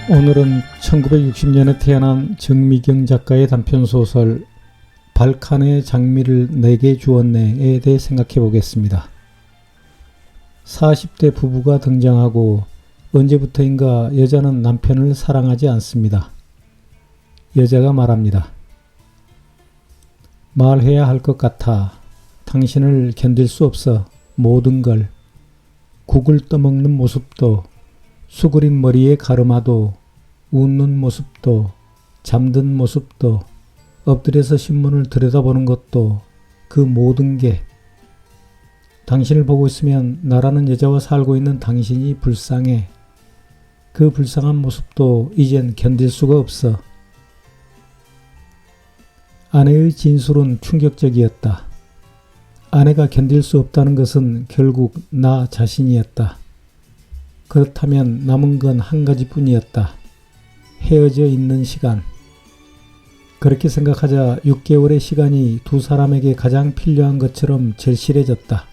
오늘은 1960년에 태어난 정미경 작가의 단편소설 발칸의 장미를 내게 주었네에 대해 생각해 보겠습니다. 40대 부부가 등장하고 언제부터인가 여자는 남편을 사랑하지 않습니다. 여자가 말합니다. 말해야 할 것 같아. 당신을 견딜 수 없어. 모든 걸. 국을 떠먹는 모습도, 수그린 머리의 가르마도, 웃는 모습도, 잠든 모습도, 엎드려서 신문을 들여다보는 것도, 그 모든 게 당신을 보고 있으면 나라는 여자와 살고 있는 당신이 불쌍해. 그 불쌍한 모습도 이젠 견딜 수가 없어. 아내의 진술은 충격적이었다. 아내가 견딜 수 없다는 것은 결국 나 자신이었다. 그렇다면 남은 건 한 가지뿐이었다. 헤어져 있는 시간. 그렇게 생각하자 6개월의 시간이 두 사람에게 가장 필요한 것처럼 절실해졌다.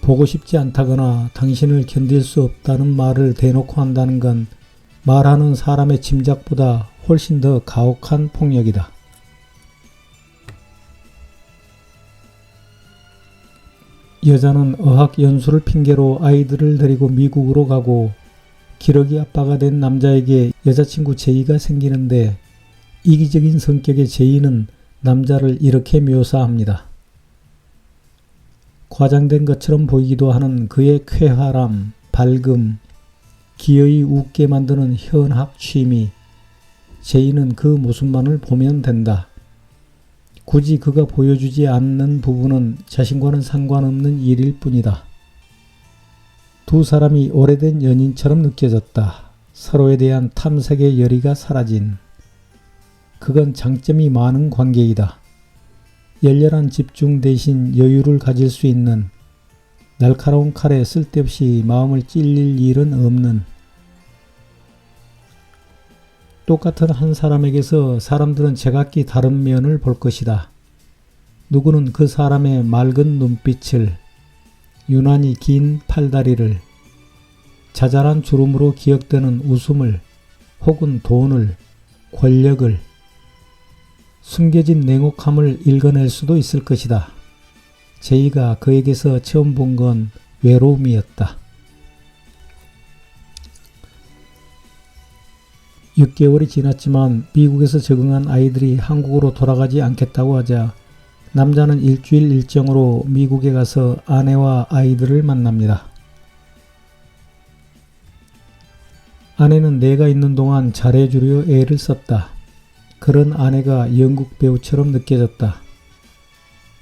보고 싶지 않다거나 당신을 견딜 수 없다는 말을 대놓고 한다는 건 말하는 사람의 짐작보다 훨씬 더 가혹한 폭력이다. 여자는 어학 연수를 핑계로 아이들을 데리고 미국으로 가고 기러기 아빠가 된 남자에게 여자친구 제이가 생기는데 이기적인 성격의 제이는 남자를 이렇게 묘사합니다. 과장된 것처럼 보이기도 하는 그의 쾌활함, 밝음, 기어이 웃게 만드는 현학 취미. 제이는 그 모습만을 보면 된다. 굳이 그가 보여주지 않는 부분은 자신과는 상관없는 일일 뿐이다. 두 사람이 오래된 연인처럼 느껴졌다. 서로에 대한 탐색의 열의가 사라진. 그건 장점이 많은 관계이다. 열렬한 집중 대신 여유를 가질 수 있는, 날카로운 칼에 쓸데없이 마음을 찔릴 일은 없는. 똑같은 한 사람에게서 사람들은 제각기 다른 면을 볼 것이다. 누구는 그 사람의 맑은 눈빛을, 유난히 긴 팔다리를, 자잘한 주름으로 기억되는 웃음을, 혹은 돈을, 권력을, 숨겨진 냉혹함을 읽어낼 수도 있을 것이다. 제이가 그에게서 처음 본 건 외로움이었다. 6개월이 지났지만 미국에서 적응한 아이들이 한국으로 돌아가지 않겠다고 하자 남자는 일주일 일정으로 미국에 가서 아내와 아이들을 만납니다. 아내는 내가 있는 동안 잘해주려 애를 썼다. 그런 아내가 영국 배우처럼 느껴졌다.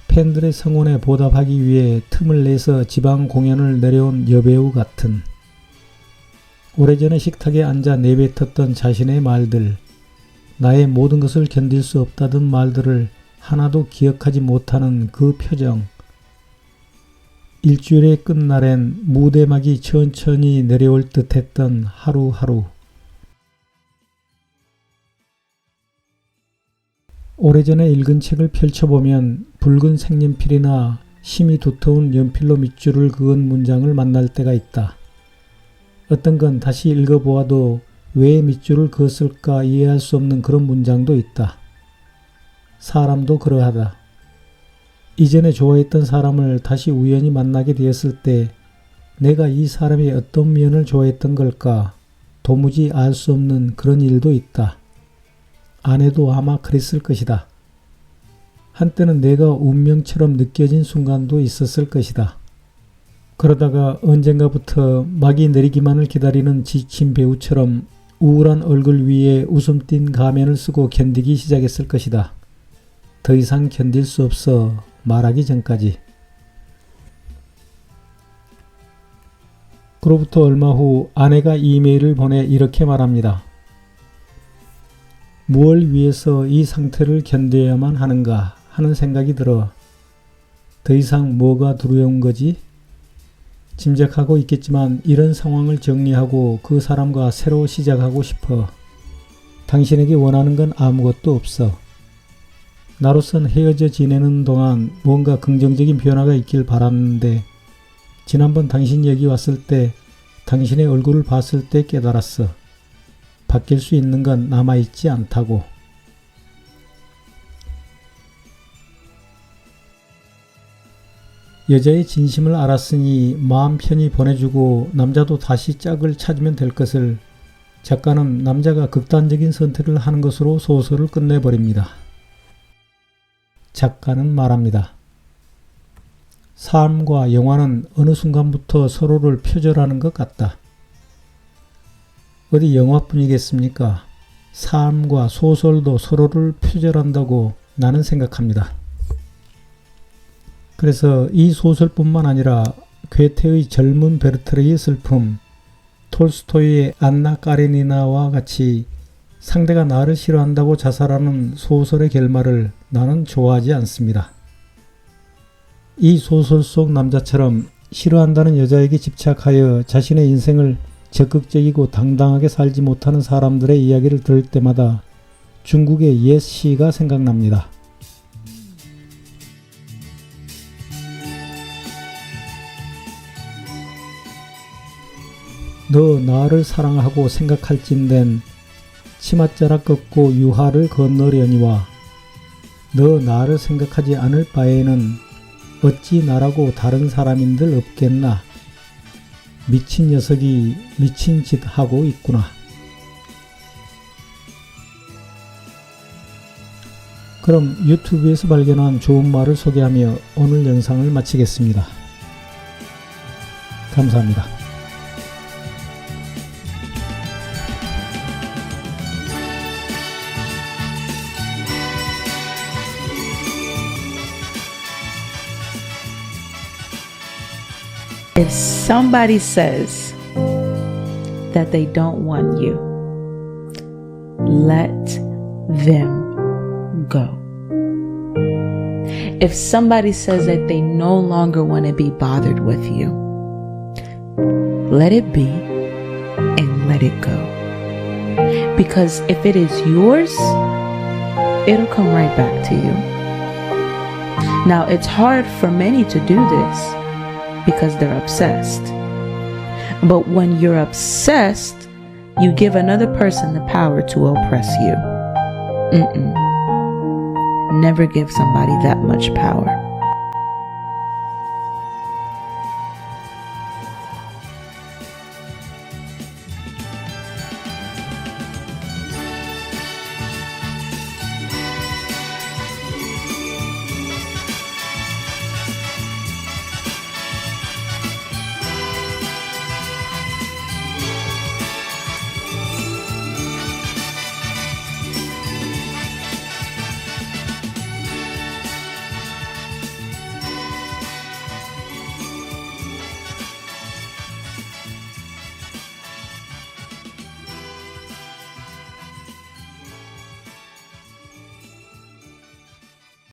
팬들의 성원에 보답하기 위해 틈을 내서 지방 공연을 내려온 여배우 같은. 오래전에 식탁에 앉아 내뱉었던 자신의 말들, 나의 모든 것을 견딜 수 없다던 말들을 하나도 기억하지 못하는 그 표정. 일주일의 끝날엔 무대막이 천천히 내려올 듯했던 하루하루. 오래전에 읽은 책을 펼쳐보면 붉은 색연필이나 심이 두터운 연필로 밑줄을 그은 문장을 만날 때가 있다. 어떤 건 다시 읽어보아도 왜 밑줄을 그었을까 이해할 수 없는 그런 문장도 있다. 사람도 그러하다. 이전에 좋아했던 사람을 다시 우연히 만나게 되었을 때 내가 이 사람의 어떤 면을 좋아했던 걸까 도무지 알 수 없는 그런 일도 있다. 아내도 아마 그랬을 것이다. 한때는 내가 운명처럼 느껴진 순간도 있었을 것이다. 그러다가 언젠가부터 막이 내리기만을 기다리는 지친 배우처럼 우울한 얼굴 위에 웃음 띤 가면을 쓰고 견디기 시작했을 것이다. 더 이상 견딜 수 없어 말하기 전까지. 그로부터 얼마 후 아내가 이메일을 보내 이렇게 말합니다. 무엇을 위해서 이 상태를 견뎌야만 하는가 하는 생각이 들어. 더 이상 뭐가 두려운 거지? 짐작하고 있겠지만 이런 상황을 정리하고 그 사람과 새로 시작하고 싶어. 당신에게 원하는 건 아무것도 없어. 나로선 헤어져 지내는 동안 뭔가 긍정적인 변화가 있길 바랐는데 지난번 당신 여기 왔을 때 당신의 얼굴을 봤을 때 깨달았어. 바뀔 수 있는 건 남아있지 않다고. 여자의 진심을 알았으니 마음 편히 보내주고 남자도 다시 짝을 찾으면 될 것을 작가는 남자가 극단적인 선택을 하는 것으로 소설을 끝내버립니다. 작가는 말합니다. 삶과 영화는 어느 순간부터 서로를 표절하는 것 같다. 어디 영화뿐이겠습니까? 삶과 소설도 서로를 표절한다고 나는 생각합니다. 그래서 이 소설뿐만 아니라 괴테의 젊은 베르트르의 슬픔, 톨스토이의 안나 까레니나와 같이 상대가 나를 싫어한다고 자살하는 소설의 결말을 나는 좋아하지 않습니다. 이 소설 속 남자처럼 싫어한다는 여자에게 집착하여 자신의 인생을 적극적이고 당당하게 살지 못하는 사람들의 이야기를 들을 때마다 중국의 옛 시가 생각납니다. 너 나를 사랑하고 생각할진된 치맛자락 걷고 유하를 건너려니와 너 나를 생각하지 않을 바에는 어찌 나라고 다른 사람인들 없겠나. 미친 녀석이 미친 짓 하고 있구나. 그럼 유튜브에서 발견한 좋은 말을 소개하며 오늘 영상을 마치겠습니다. 감사합니다. If somebody says that they don't want you, let them go. If somebody says that they no longer want to be bothered with you, let it be and let it go. Because if it is yours, it'll come right back to you. Now, it's hard for many to do this because they're obsessed. But when you're obsessed, you give another person the power to oppress you. Never give somebody that much power.